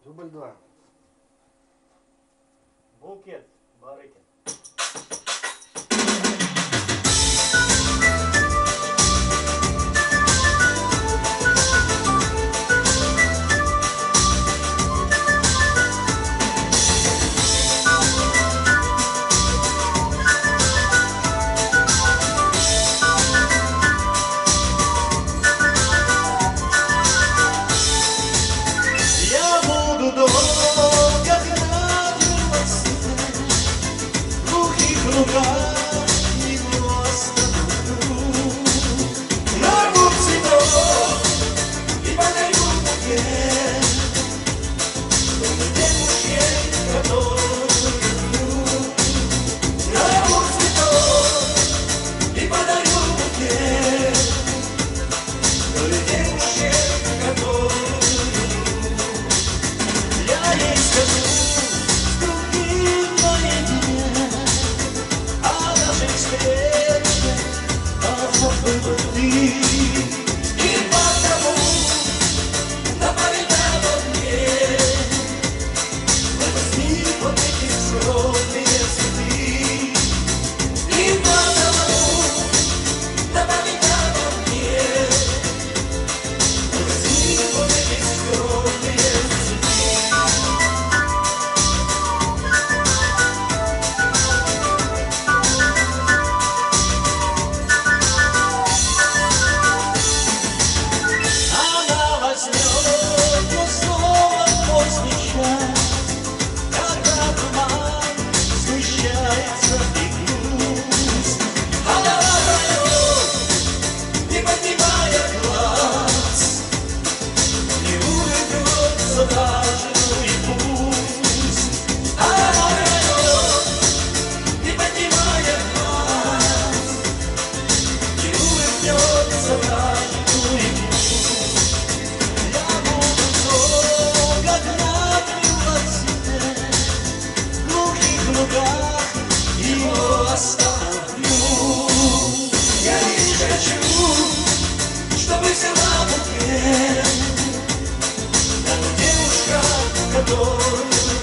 Дубль 2. Букет Барыкин. Я буду долго радоваться в глухих лугах его остановлю. Нарву цветов и подарю букет той девушке, которую люблю. Нарву цветов и подарю букет той девушке, которую я ей скажу с другим наедине, она же встреча, позабыла ты. И потому напоминала мне, возьми вот эти скромные цветы. И потому напоминала мне, возьми вот эти скромные цветы. Она возьмет его снова поздний час, когда туман сгущается и грусть. Она пройдет, не поднимая глаз, не улыбнется даже, ну и пусть. Она пройдет, не поднимая глаз, не улыбнется даже, ну и пусть. Я буду долго гнать себе в глухих лугах его оставлю. Я лишь хочу, чтобы взяла букет та девушка, которую